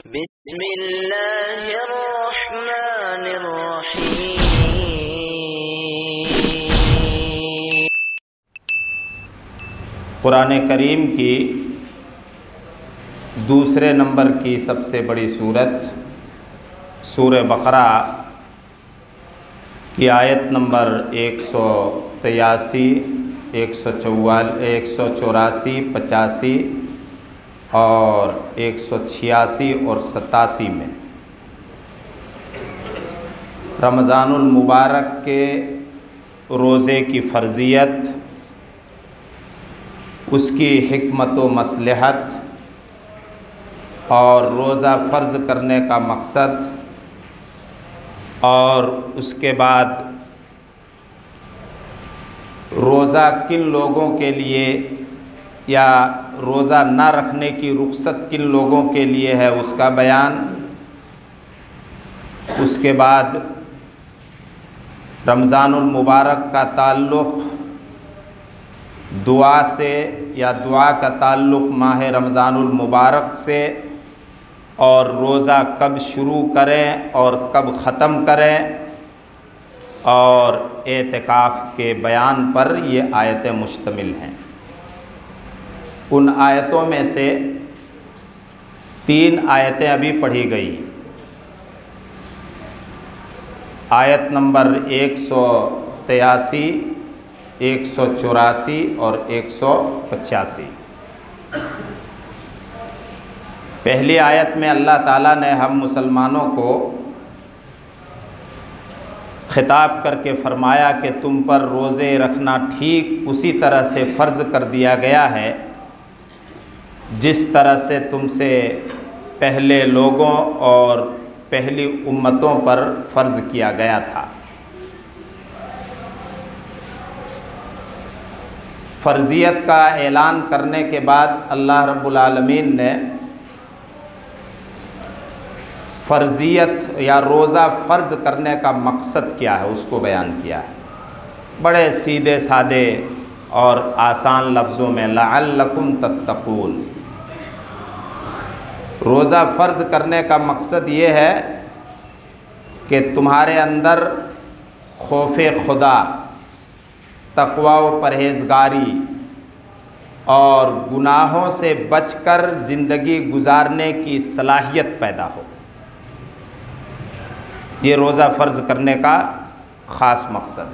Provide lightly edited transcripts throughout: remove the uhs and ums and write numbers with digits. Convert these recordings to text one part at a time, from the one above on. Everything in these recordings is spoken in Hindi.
बिस्मिल्लाहिर्रहमानिर्रहीम। कुरान करीम की दूसरे नंबर की सबसे बड़ी सूरत सूरह बकरा की आयत नंबर 183, 184, 85 और 186 और 87 में रमज़ानुल मुबारक के रोज़े की फ़र्ज़ियत, उसकी हिकमत व मसलहत और रोज़ा फ़र्ज़ करने का मकसद और उसके बाद रोज़ा किन लोगों के लिए या रोज़ा ना रखने की रुख़्सत किन लोगों के लिए है उसका बयान। उसके बाद रमज़ानुल मुबारक का ताल्लुक़ दुआ से या दुआ का ताल्लुक़ माह रमज़ानुल मुबारक से और रोज़ा कब शुरू करें और कब ख़त्म करें और एतिकाफ़ के बयान पर ये आयतें मुश्तमिल हैं। उन आयतों में से 3 आयतें अभी पढ़ी गई। आयत नंबर 183, 184 और 185। पहली आयत में अल्लाह ताला ने हम मुसलमानों को खिताब करके फ़रमाया कि तुम पर रोज़े रखना ठीक उसी तरह से फ़र्ज़ कर दिया गया है जिस तरह से तुमसे पहले लोगों और पहली उम्मतों पर फ़र्ज़ किया गया था। फ़र्ज़ियत का ऐलान करने के बाद अल्लाह रब्बुल आलमीन ने फ़र्ज़ियत या रोज़ा फ़र्ज़ करने का मकसद क्या है उसको बयान किया है, बड़े सीधे सादे और आसान लफ्ज़ों में, लअल्लकुम तत्तक़ून। रोज़ा फ़र्ज़ करने का मकसद ये है कि तुम्हारे अंदर खौफ़ खुदा, तक़वा व परहेज़गारी और गुनाहों से बचकर ज़िंदगी गुजारने की सलाहियत पैदा हो। ये रोज़ा फ़र्ज़ करने का ख़ास मकसद है।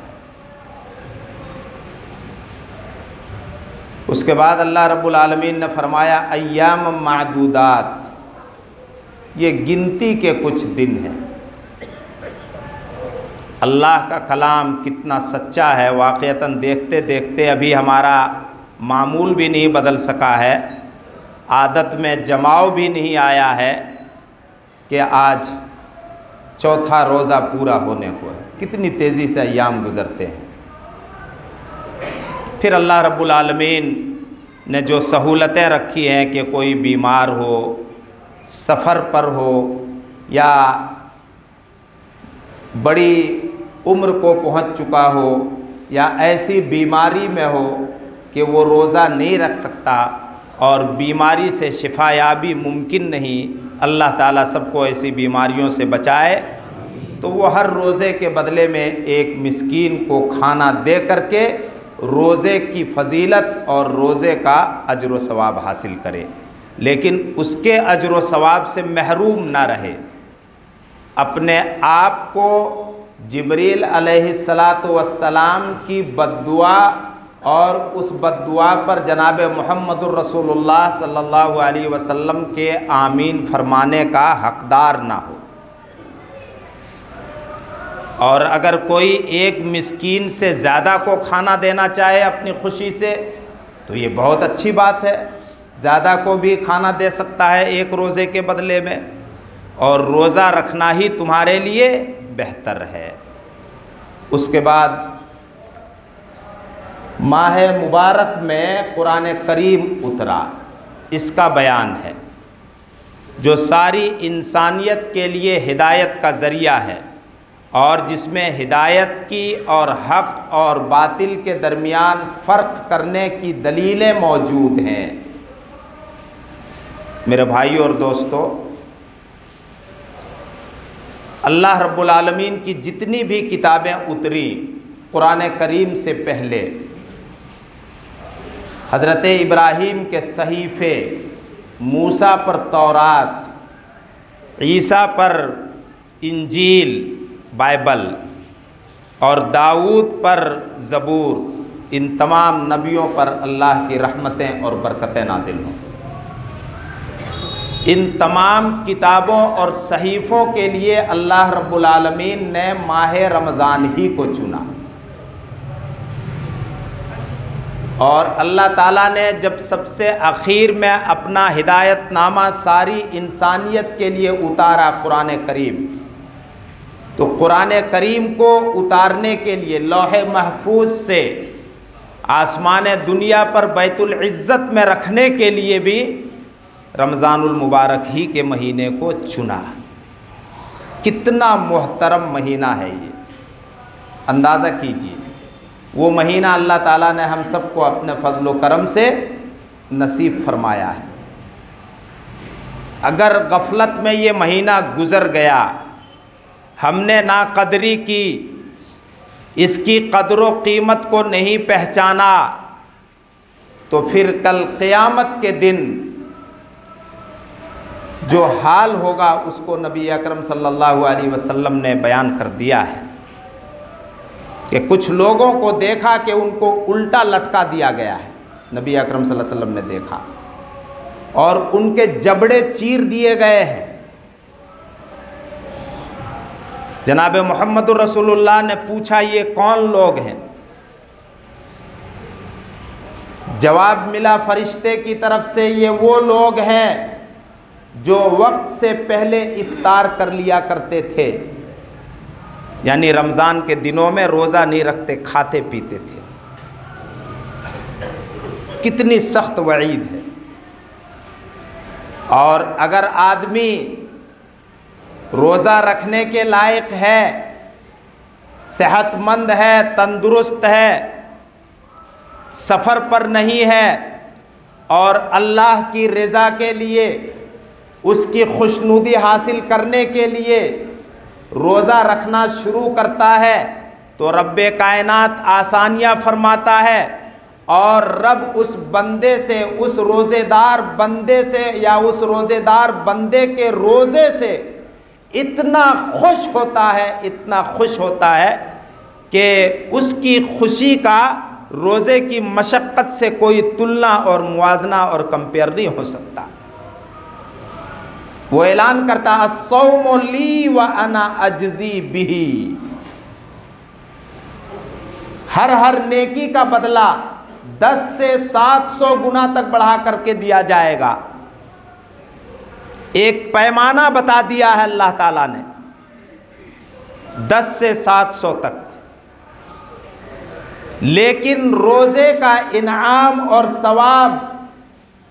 उसके बाद अल्लाह रब्बुल आलमीन ने फ़रमाया अय्याम मादूदात, ये गिनती के कुछ दिन हैं। अल्लाह का कलाम कितना सच्चा है, वाक़यतन देखते देखते अभी हमारा मामूल भी नहीं बदल सका है, आदत में जमाव भी नहीं आया है कि आज चौथा रोज़ा पूरा होने को है। कितनी तेज़ी से अय्याम गुज़रते हैं। फिर अल्लाह रब्बुल आलमीन ने जो सहूलतें रखी हैं कि कोई बीमार हो, सफ़र पर हो या बड़ी उम्र को पहुंच चुका हो या ऐसी बीमारी में हो कि वो रोज़ा नहीं रख सकता और बीमारी से शिफायाबी मुमकिन नहीं, अल्लाह ताला सबको ऐसी बीमारियों से बचाए, तो वो हर रोज़े के बदले में एक मिस्कीन को खाना दे करके रोज़े की फ़जीलत और रोज़े का अजर व सवाब हासिल करे, लेकिन उसके अजर व सवाब से महरूम ना रहे। अपने आप को जिब्रील अलैहिस्सलातु वस्सलाम की बद्दुआ और उस बद्दुआ पर जनाब मुहम्मदुर रसूलुल्लाह सल्लल्लाहु अलैहि वसल्लम के आमीन फरमाने का हक़दार ना हो। और अगर कोई एक मिस्कीन से ज़्यादा को खाना देना चाहे अपनी खुशी से तो ये बहुत अच्छी बात है, ज़्यादा को भी खाना दे सकता है एक रोज़े के बदले में, और रोज़ा रखना ही तुम्हारे लिए बेहतर है। उसके बाद माह मुबारक में कुरान करीम उतरा, इसका बयान है, जो सारी इंसानियत के लिए हिदायत का ज़रिया है और जिसमें हिदायत की और हक़ और बातिल के दरमियान फ़र्क करने की दलीलें मौजूद हैं। मेरे भाई और दोस्तों, अल्लाह रब्बुल आलमीन की जितनी भी किताबें उतरी कुरान करीम से पहले, हज़रत इब्राहीम के सहीफ़े, मूसा पर तौरात, ईसा पर इंजील बाइबल और दाऊद पर ज़बूर, इन तमाम नबियों पर अल्लाह की रहमतें और बरकतें नाजिल हों। इन तमाम किताबों और सहीफ़ों के लिए अल्लाह रब्बुल आलमीन ने माह रमज़ान ही को चुना। और अल्लाह ताला ने जब सबसे आखिर में अपना हिदायतनामा सारी इंसानियत के लिए उतारा कुरान करीम, तो कुरान करीम को उतारने के लिए लौहे महफूज से आसमान दुनिया पर बैतुल इज़्ज़त में रखने के लिए भी रमज़ानुल मुबारक ही के महीने को चुना। कितना मोहतरम महीना है ये, अंदाज़ा कीजिए। वो महीना अल्लाह ताला ने हम सबको अपने फजल व करम से नसीब फरमाया है। अगर गफलत में ये महीना गुज़र गया, हमने नाक़दरी की, इसकी कदर व कीमत को नहीं पहचाना, तो फिर कल क़यामत के दिन जो हाल होगा उसको नबी अकरम सल्लल्लाहु अलैहि वसल्लम ने बयान कर दिया है कि कुछ लोगों को देखा कि उनको उल्टा लटका दिया गया है। नबी अकरम सल्लल्लाहु अलैहि वसल्लम ने देखा और उनके जबड़े चीर दिए गए हैं। जनाब मोहम्मद रसूलुल्लाह ने पूछा, ये कौन लोग हैं? जवाब मिला फरिश्ते की तरफ से, ये वो लोग हैं जो वक्त से पहले इफ्तार कर लिया करते थे, यानी रमज़ान के दिनों में रोज़ा नहीं रखते, खाते पीते थे। कितनी सख्त वईद है। और अगर आदमी रोज़ा रखने के लायक है, सेहतमंद है, तंदुरुस्त है, सफ़र पर नहीं है और अल्लाह की रज़ा के लिए, उसकी खुशनुदी हासिल करने के लिए रोज़ा रखना शुरू करता है, तो रब्बे कायनात आसानियाँ फरमाता है और रब उस बंदे से, उस रोज़ेदार बंदे से या उस रोज़ेदार बंदे के रोज़े से इतना खुश होता है, इतना खुश होता है कि उसकी खुशी का रोज़े की मशक्क़त से कोई तुलना और मुआजना और कंपेयर नहीं हो सकता। वो ऐलान करता, अस्सौमु ली व अना अजज़ी बिही। हर नेकी का बदला 10 से 700 गुना तक बढ़ा करके दिया जाएगा। एक पैमाना बता दिया है अल्लाह ताला ने, 10 से 700 तक। लेकिन रोज़े का इनाम और सवाब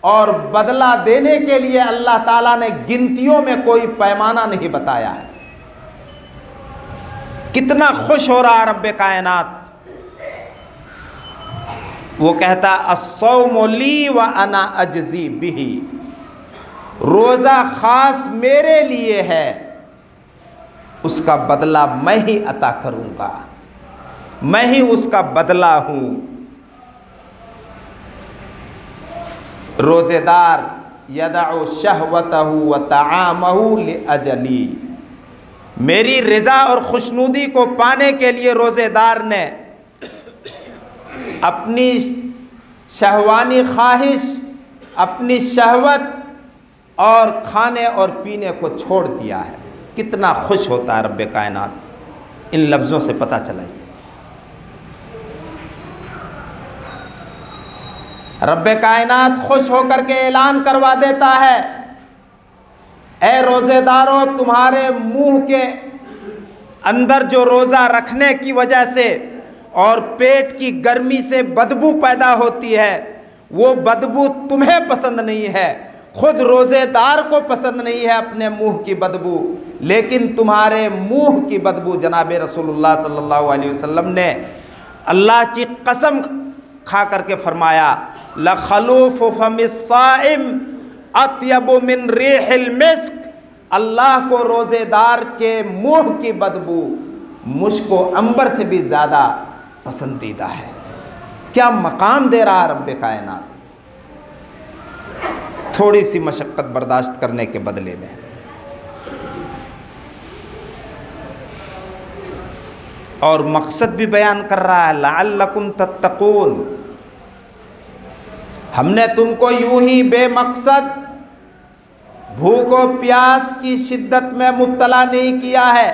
और बदला देने के लिए अल्लाह ताला ने गिनतियों में कोई पैमाना नहीं बताया है। कितना खुश हो रहा रब्बे कायनात। वो कहता, अस्सौमु ली व अना अजज़ी बिही। रोज़ा ख़ास मेरे लिए है, उसका बदला मैं ही अता करूँगा, मैं ही उसका बदला हूँ। रोज़ेदार यदअ शहवतहु व तआमहु लिअजली। मेरी रज़ा और खुशनुदी को पाने के लिए रोज़ेदार ने अपनी शहवानी ख्वाहिश, अपनी शहवत और खाने और पीने को छोड़ दिया है। कितना खुश होता है रब्बे कायनात। इन लफ्ज़ों से पता चला ये रब्बे कायनात खुश होकर के ऐलान करवा देता है, ए रोज़ेदारों, तुम्हारे मुंह के अंदर जो रोज़ा रखने की वजह से और पेट की गर्मी से बदबू पैदा होती है, वो बदबू तुम्हें पसंद नहीं है, खुद रोज़ेदार को पसंद नहीं है अपने मुंह की बदबू, लेकिन तुम्हारे मुंह की बदबू जनाब रसूलुल्लाह सल्लल्लाहु अलैहि वसल्लम ने अल्लाह की कसम खा करके फरमाया, लखलूफ़ु फ़मिस्साइम अत्यबु मिन रिहिल मिस्क अल्लाह को रोज़ेदार के मुंह की बदबू मुझको अंबर से भी ज़्यादा पसंदीदा है। क्या मकाम दे रहा रब्बे कायनात, थोड़ी सी मशक्क़त बर्दाश्त करने के बदले में। और मकसद भी बयान कर रहा है, लअल्लकुम तत्तकून, हमने तुमको यूं ही बेमकसद भूख और प्यास की शिद्दत में मुब्तला नहीं किया है।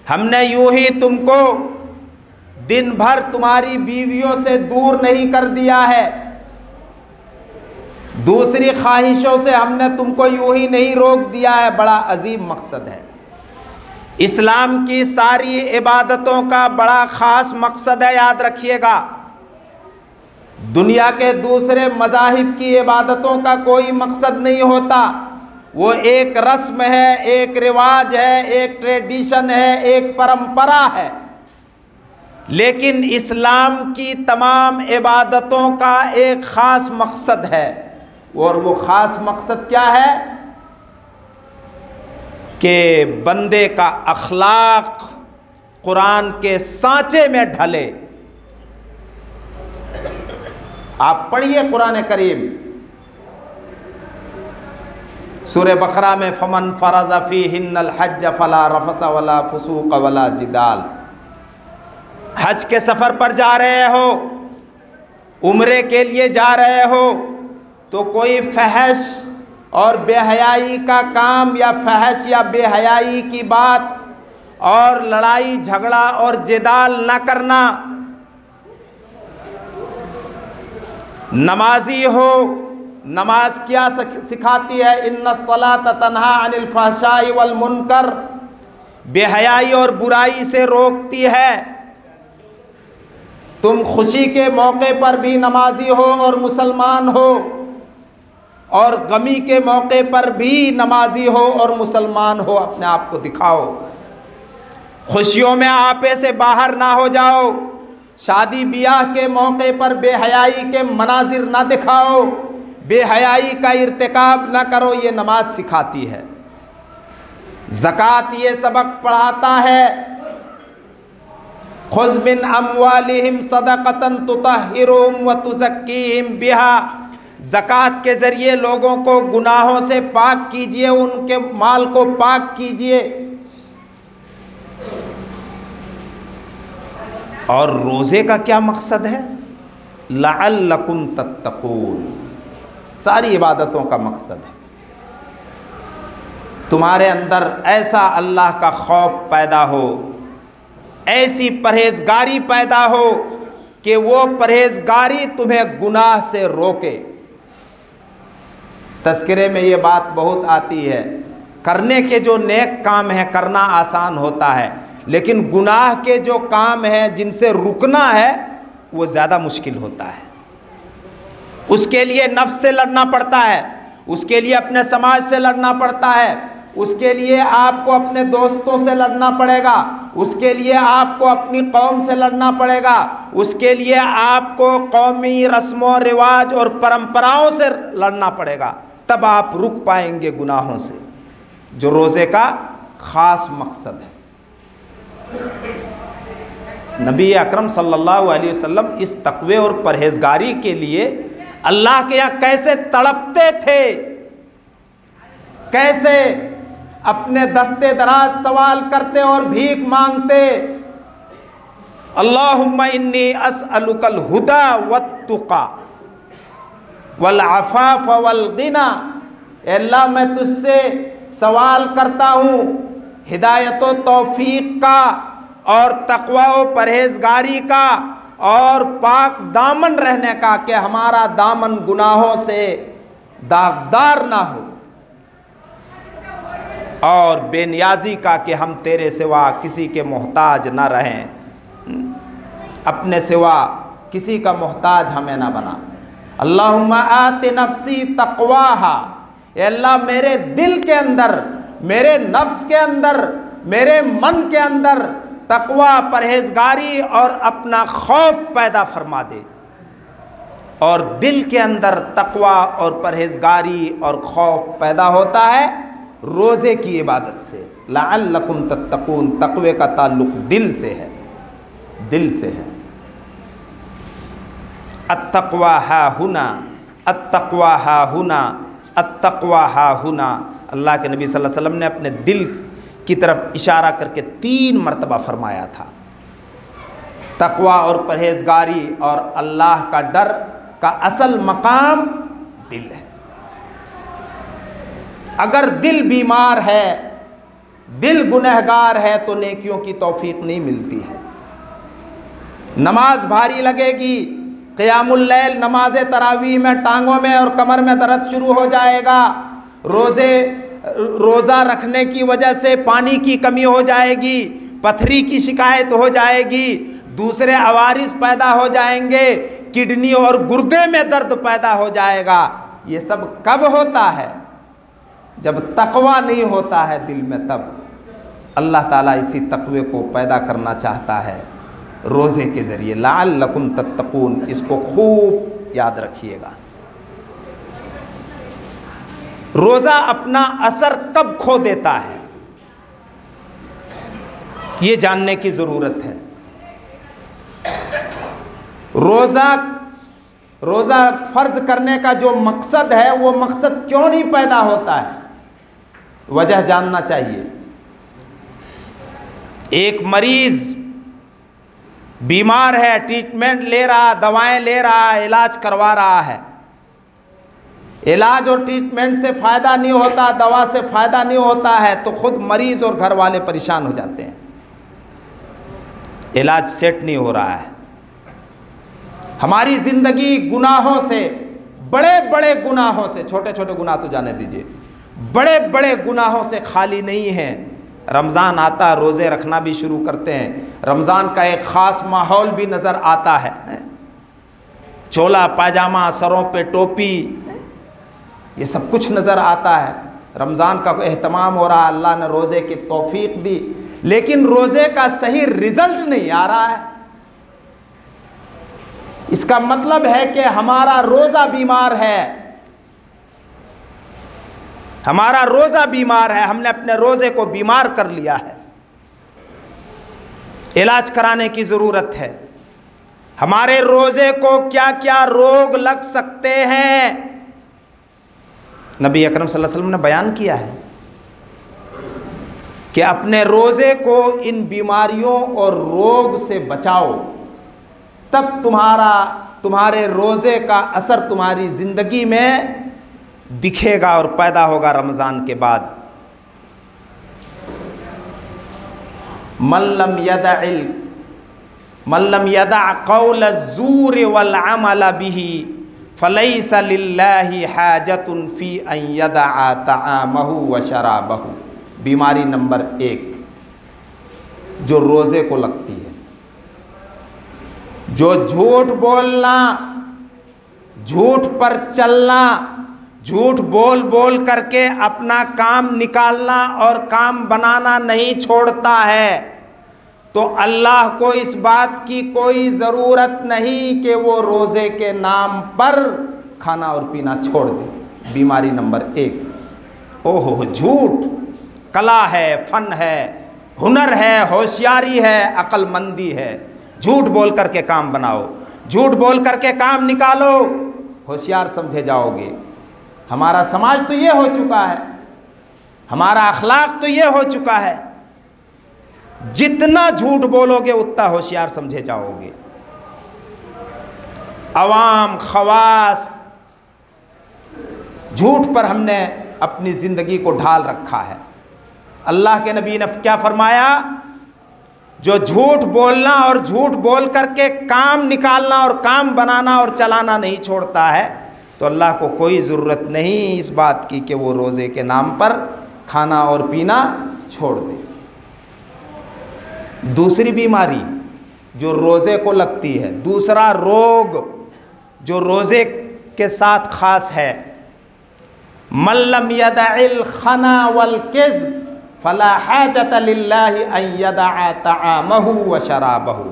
हमने यूं ही तुमको दिन भर तुम्हारी बीवियों से दूर नहीं कर दिया है, दूसरी ख्वाहिशों से हमने तुमको यूं ही नहीं रोक दिया है। बड़ा अजीम मकसद है। इस्लाम की सारी इबादतों का बड़ा ख़ास मकसद है, याद रखिएगा। दुनिया के दूसरे मज़ाहिब की इबादतों का कोई मकसद नहीं होता, वो एक रस्म है, एक रिवाज है, एक ट्रेडिशन है, एक परंपरा है। लेकिन इस्लाम की तमाम इबादतों का एक ख़ास मकसद है, और वो ख़ास मकसद क्या है कि बंदे का अखलाक कुरान के सांचे में ढले। आप पढ़िए कुरान करीम, सूरह बकरा में फमन फरज़ फ़ीहिन्नल हज्ज फला रफ़स वला फ़ुसूक़ वला जिदाल। हज के सफ़र पर जा रहे हो, उम्रे के लिए जा रहे हो, तो कोई फहश और बेहयाई का काम या फहश या बेहयाई की बात और लड़ाई झगड़ा और जिदाल न करना। नमाजी हो, नमाज क्या सिखाती है, इन्नस्सलात तन्हा अनिल फहशाई वल मुनकर, बेहयाई और बुराई से रोकती है। तुम खुशी के मौके पर भी नमाजी हो और मुसलमान हो, और गमी के मौके पर भी नमाजी हो और मुसलमान हो, अपने आप को दिखाओ। खुशियों में आपे से बाहर ना हो जाओ, शादी ब्याह के मौके पर बेहयाई के मनाजिर ना दिखाओ, बेहयाई का इर्तिकाब ना करो, ये नमाज सिखाती है। ज़कात ये सबक पढ़ाता है, खुज़ मिन अम्वालिहिम सदक़तन तुतहिरुहुम व तुज़क्कीहिम बिहा। ज़कात के ज़रिए लोगों को गुनाहों से पाक कीजिए, उनके माल को पाक कीजिए। और रोज़े का क्या मकसद है, लअल्लकुम तत्तकून, सारी इबादतों का मकसद है तुम्हारे अंदर ऐसा अल्लाह का खौफ पैदा हो, ऐसी परहेज़गारी पैदा हो कि वो परहेज़गारी तुम्हें गुनाह से रोके। तज़किरे में ये बात बहुत आती है, करने के जो नेक काम है करना आसान होता है, लेकिन गुनाह के जो काम हैं जिनसे रुकना है वो ज़्यादा मुश्किल होता है। उसके लिए नफ्स से लड़ना पड़ता है, उसके लिए अपने समाज से लड़ना पड़ता है, उसके लिए आपको अपने दोस्तों से लड़ना पड़ेगा, उसके लिए आपको अपनी कौम से लड़ना पड़ेगा, उसके लिए आपको कौमी रस्मों रिवाज और परंपराओं से लड़ना पड़ेगा, तब आप रुक पाएंगे गुनाहों से, जो रोज़े का ख़ास मकसद है। नबी अकरम सल्लल्लाहु अलैहि वसल्लम इस तक़वे और परहेज़गारी के लिए अल्लाह के यहाँ कैसे तड़पते थे, कैसे अपने दस्ते दराज सवाल करते और भीख मांगते। अल्लाहुम्मा इन्नी अस्अलुकल हुदा वत्तुका वल अफ़ाफ़ वल गिना। अल्लाह मैं तुझसे सवाल करता हूँ हिदायत व तौफीक का, और तक़वा व परहेज़गारी का, और पाक दामन रहने का, कि हमारा दामन गुनाहों से दागदार ना हो, और बेनियाजी का कि हम तेरे सिवा किसी के मोहताज ना रहें, अपने सिवा किसी का मोहताज हमें ना बना। अल्लाहुम्मा आति नफ्सी तक़वाहा, अल्लाह मेरे दिल के अंदर, मेरे नफ्स के अंदर, मेरे मन के अंदर तक़वा, परहेज़गारी और अपना खौफ पैदा फरमा दे। और दिल के अंदर तक़वा और परहेज़गारी और खौफ पैदा होता है रोज़े की इबादत से। लअल्लकुम तत्तकून, तक़वे का ताल्लुक़ दिल से है, दिल से है। अत्तक़वा हाहुना, अत्तक़वा हाहुना, अत्तक़वा हाहुना। अल्लाह के नबी सल्लल्लाहु अलैहि वसल्लम ने अपने दिल की तरफ इशारा करके 3 मरतबा फरमाया था। तक़वा और परहेज़गारी और अल्लाह का डर का असल मकाम दिल है। अगर दिल बीमार है, दिल गुनहगार है, तो नेकियों की तौफीक नहीं मिलती है। नमाज भारी लगेगी, क़ियामुल लैल, नमाज तरावीह में टांगों में और कमर में दर्द शुरू हो जाएगा। रोज़ा रखने की वजह से पानी की कमी हो जाएगी, पथरी की शिकायत हो जाएगी, दूसरे अवारिस पैदा हो जाएंगे, किडनी और गुर्दे में दर्द पैदा हो जाएगा। ये सब कब होता है? जब तक़वा नहीं होता है दिल में। तब अल्लाह ताला इसी तक़वे को पैदा करना चाहता है रोज़े के ज़रिए। लअल्लकुम तत्तकून, इसको खूब याद रखिएगा। रोज़ा अपना असर कब खो देता है, ये जानने की ज़रूरत है। रोज़ा फ़र्ज़ करने का जो मकसद है, वो मकसद क्यों नहीं पैदा होता है, वजह जानना चाहिए। एक मरीज़ बीमार है, ट्रीटमेंट ले रहा, दवाएं ले रहा, इलाज करवा रहा है। इलाज और ट्रीटमेंट से फ़ायदा नहीं होता, दवा से फ़ायदा नहीं होता है, तो ख़ुद मरीज़ और घर वाले परेशान हो जाते हैं। इलाज सेट नहीं हो रहा है। हमारी ज़िंदगी गुनाहों से, बड़े बड़े गुनाहों से, छोटे छोटे गुनाह तो जाने दीजिए, बड़े बड़े गुनाहों से खाली नहीं है। रमज़ान आता, रोज़े रखना भी शुरू करते हैं, रमज़ान का एक ख़ास माहौल भी नज़र आता है। चोला पायजामा, सरों पे टोपी, ये सब कुछ नज़र आता है। रमज़ान का एहतमाम हो रहा है, अल्लाह ने रोज़े की तौफीक दी, लेकिन रोज़े का सही रिज़ल्ट नहीं आ रहा है। इसका मतलब है कि हमारा रोज़ा बीमार है, हमारा रोज़ा बीमार है, हमने अपने रोज़े को बीमार कर लिया है। इलाज कराने की ज़रूरत है। हमारे रोज़े को क्या क्या रोग लग सकते हैं, नबी अकरम सल्लल्लाहु अलैहि वसल्लम ने बयान किया है कि अपने रोज़े को इन बीमारियों और रोग से बचाओ, तब तुम्हारे रोज़े का असर तुम्हारी ज़िंदगी में दिखेगा और पैदा होगा रमज़ान के बाद। मल्लम यदा क़ौल ज़ूर वल अमल बिही फ़लैसा लिल्लाहि हाजतुन फ़ी अन यदअ तआमहु व शराबहु। बीमारी नंबर 1 जो रोज़े को लगती है, जो झूठ बोलना, झूठ पर चलना, झूठ बोल बोल करके अपना काम निकालना और काम बनाना नहीं छोड़ता है, तो अल्लाह को इस बात की कोई ज़रूरत नहीं कि वो रोज़े के नाम पर खाना और पीना छोड़ दे। बीमारी नंबर 1। ओहो, झूठ कला है, फ़न है, हुनर है, होशियारी है, अक्लमंदी है। झूठ बोल करके काम बनाओ, झूठ बोल करके काम निकालो, होशियार समझे जाओगे। हमारा समाज तो ये हो चुका है, हमारा अखलाक तो ये हो चुका है, जितना झूठ बोलोगे उतना होशियार समझे जाओगे। अवाम खवास झूठ पर हमने अपनी ज़िंदगी को ढाल रखा है। अल्लाह के नबी ने क्या फरमाया? जो झूठ बोलना और झूठ बोल करके काम निकालना और काम बनाना और चलाना नहीं छोड़ता है, तो अल्लाह को कोई ज़रूरत नहीं इस बात की कि वो रोज़े के नाम पर खाना और पीना छोड़ दे। दूसरी बीमारी जो रोज़े को लगती है, दूसरा रोग जो रोज़े के साथ ख़ास है, मल्लम यदअल खना वल किज़्ब फला हाजत लिल्लाहि अन यदअ तआमहु व शराबहु।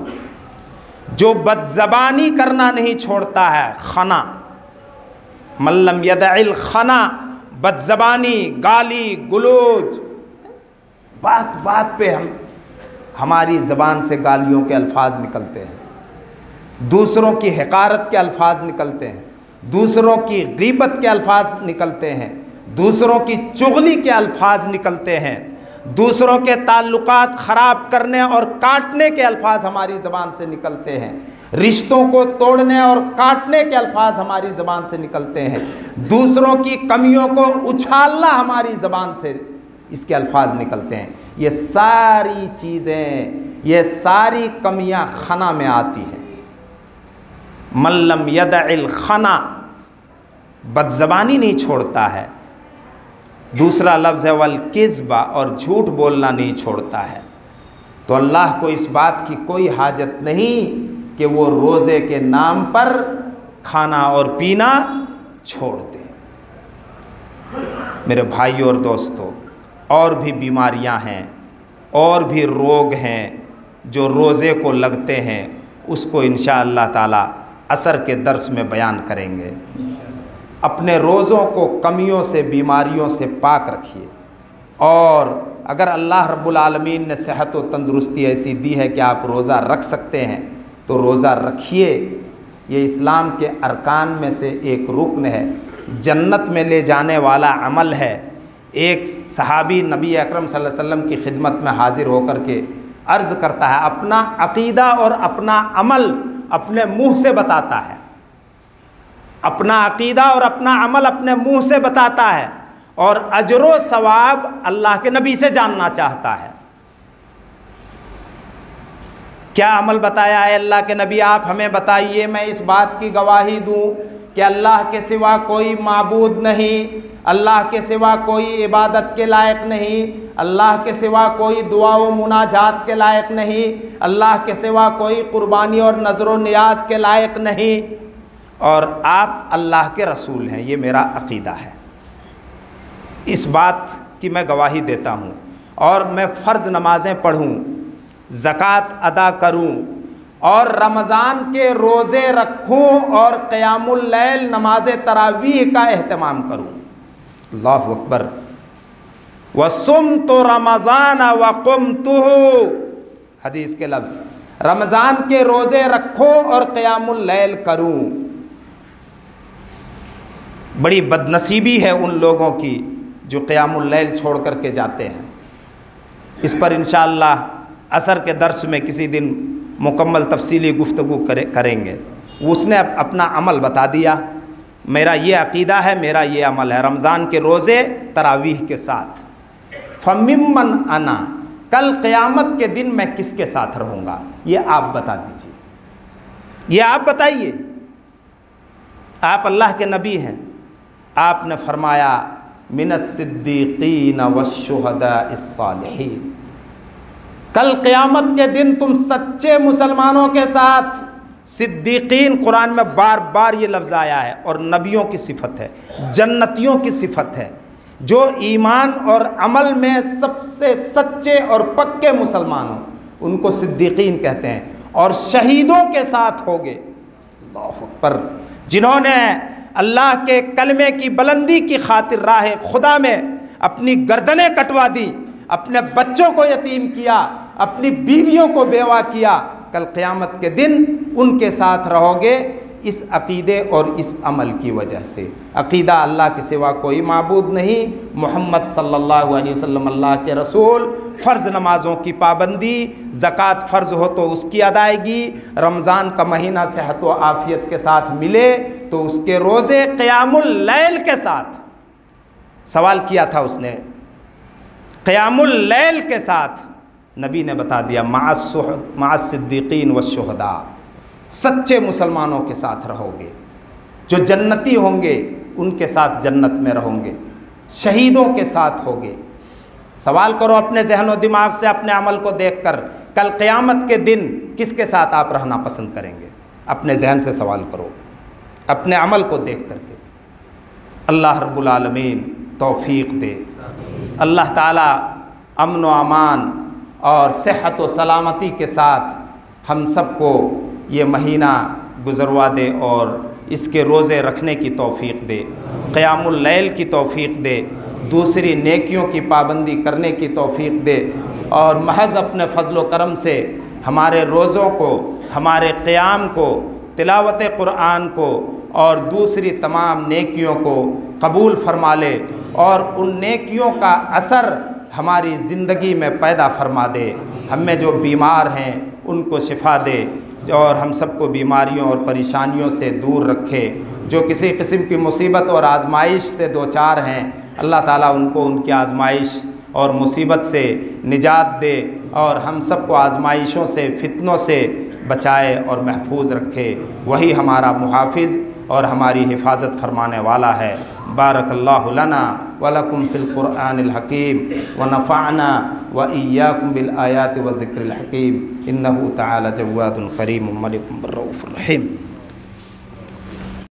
जो बदज़बानी करना नहीं छोड़ता है, खना, मल्लम यदअल खना बदज़बानी, गाली गलौज, बात बात पे हमारी ज़बान से गालियों के अल्फाज निकलते हैं, दूसरों की हक़ारत के अल्फाज निकलते हैं, दूसरों की ग़ीबत के अल्फाज निकलते हैं, दूसरों की चुगली के अल्फाज निकलते हैं, दूसरों के ताल्लुकात ख़राब करने और काटने के अल्फाज हमारी ज़बान से निकलते हैं, रिश्तों को तोड़ने और काटने के अल्फाज हमारी ज़बान से निकलते हैं, दूसरों की कमियों को उछालना हमारी ज़बान से इसके अल्फाज निकलते हैं। ये सारी चीज़ें, ये सारी कमियां खना में आती हैं। मल्लम यदइल खना, बदज़बानी नहीं छोड़ता है। दूसरा लफ्ज़ है वल किज़्बा, और झूठ बोलना नहीं छोड़ता है। तो अल्लाह को इस बात की कोई हाजत नहीं कि वो रोज़े के नाम पर खाना और पीना छोड़ दे। मेरे भाइयों और दोस्तों, और भी बीमारियां हैं, और भी रोग हैं जो रोज़े को लगते हैं, उसको इंशाअल्लाह ताला असर के दर्स में बयान करेंगे। अपने रोज़ों को कमियों से, बीमारियों से पाक रखिए, और अगर अल्लाह रब्बुल आलमीन ने सेहत व तंदुरुस्ती ऐसी दी है कि आप रोज़ा रख सकते हैं तो रोज़ा रखिए। ये इस्लाम के अरकान में से एक रुकन है, जन्नत में ले जाने वाला अमल है। एक सहाबी नबी अकरम सल्लल्लाहु अलैहि वसल्लम की खिदमत में हाजिर होकर के अर्ज़ करता है, अपना अक़ीदा और अपना अमल अपने मुँह से बताता है, अपना अक़ीदा और अपना अमल अपने मुँह से बताता है, और अजरो सवाब अल्लाह के नबी से जानना चाहता है। क्या अमल बताया है अल्लाह के नबी? आप हमें बताइए, मैं इस बात की गवाही दूं कि अल्लाह के सिवा कोई माबूद नहीं, अल्लाह के सिवा कोई इबादत के लायक नहीं, अल्लाह के सिवा कोई दुआ व मुनाजात के लायक नहीं, अल्लाह के सिवा कोई कुर्बानी और नज़र व नियाज के लायक नहीं, और आप अल्लाह के रसूल हैं। ये मेरा अक़ीदा है, इस बात की मैं गवाही देता हूँ, और मैं फ़र्ज़ नमाज़ें पढ़ूँ, ज़कात अदा करूँ, और रमज़ान के रोज़े रखूँ, और क़यामुल लैल नमाज तरावीह का एहतमाम करूँ। अल्लाहु अकबर। वसुमतु रमज़ान वक़ुमतुहु, हदीस के लफ्ज़, रमज़ान के रोज़े रखूँ और क़यामुल लैल करूँ। बड़ी बदनसीबी है उन लोगों की जो क़यामुल लैल छोड़ करके जाते हैं। इस पर इंशाअल्लाह असर के दर्स में किसी दिन मुकम्मल तफसीली गुफ्तगू करेंगे। उसने अपना अमल बता दिया, मेरा ये अक़ीदा है, मेरा ये अमल है, रमज़ान के रोज़े तरावीह के साथ। फ़मिम्मन अना, कल क़यामत के दिन मैं किसके साथ रहूँगा, ये आप बता दीजिए, ये आप बताइए। आप अल्लाह के नबी हैं, आपने फरमाया मिनस्सिद्दीक़ीन वश्शुहदाइस्सालिहीन, कल क़यामत के दिन तुम सच्चे मुसलमानों के साथ। सिद्दीक़ीन कुरान में बार बार ये लफ्ज़ आया है, और नबियों की सिफ़त है, जन्नतियों की सिफ़त है, जो ईमान और अमल में सबसे सच्चे और पक्के मुसलमान हों उनको सिद्दीक़ीन कहते हैं। और शहीदों के साथ होगे, अल्लाहु अकबर, जिन्होंने अल्लाह के कलमे की बुलंदी की खातिर राह खुदा में अपनी गर्दनें कटवा दी, अपने बच्चों को यतीम किया, अपनी बीवियों को बेवा किया, कल क़यामत के दिन उनके साथ रहोगे, इस अक़ीदे और इस अमल की वजह से। अक़ीदा अल्लाह के सिवा कोई माबूद नहीं, मोहम्मद सल्लल्लाहु अलैहि वसल्लम अल्लाह के रसूल, फ़र्ज़ नमाज़ों की पाबंदी, ज़कात फ़र्ज़ हो तो उसकी अदायगी, रमज़ान का महीना सेहत व आफ़ियत के साथ मिले तो उसके रोज़े क़यामुल लैल के साथ। सवाल किया था उसने, क़यामुल लैल के साथ, नबी ने बता दिया मअस सिद्दीक़ीन वश्शुहदा, सच्चे मुसलमानों के साथ रहोगे, जो जन्नती होंगे उनके साथ जन्नत में रहोगे, शहीदों के साथ होगे। सवाल करो अपने जहन व दिमाग से, अपने अमल को देखकर, कल क़यामत के दिन किसके साथ आप रहना पसंद करेंगे? अपने जहन से सवाल करो, अपने अमल को देख करके। अल्लाह रब्बुल आलमीन तौफ़ीक़ दे, अल्लाह ताला अमन व अमान और सेहत व सलामती के साथ हम सबको ये महीना गुज़रवा दे और इसके रोज़े रखने की तौफ़ीक़ दे। क़यामुल लैल की तौफ़ीक़ दे, दूसरी नेकियों की पाबंदी करने की तौफ़ीक़ दे, और महज़ अपने फ़ज़ल व करम से हमारे रोज़ों को, हमारे क़याम को, तिलावत क़ुरआन को और दूसरी तमाम नेकियों को कबूल फ़रमा ले, और उन नेकियों का असर हमारी ज़िंदगी में पैदा फ़रमा दे। हम में जो बीमार हैं उनको शिफ़ा दे, और हम सबको बीमारियों और परेशानियों से दूर रखे। जो किसी किस्म की मुसीबत और आज़माइश से दो चार हैं, अल्लाह ताला उनको उनकी आज़माइश और मुसीबत से निजात दे, और हम सबको आज़माइशों से, फितनों से बचाए और महफूज रखे। वही हमारा मुहाफ़िज़ और हमारी हिफाजत फरमाने वाला है। बारकल्लाहु लना व लकुम फ़िल क़ुरआनिल हकीम व नफ़अना व इय्याकुम बिल आयाति व ज़िक्रिल हकीम। इन्नहु तआला जव्वादुन करीमुम मलिकुम रऊफ़ुर रहीम।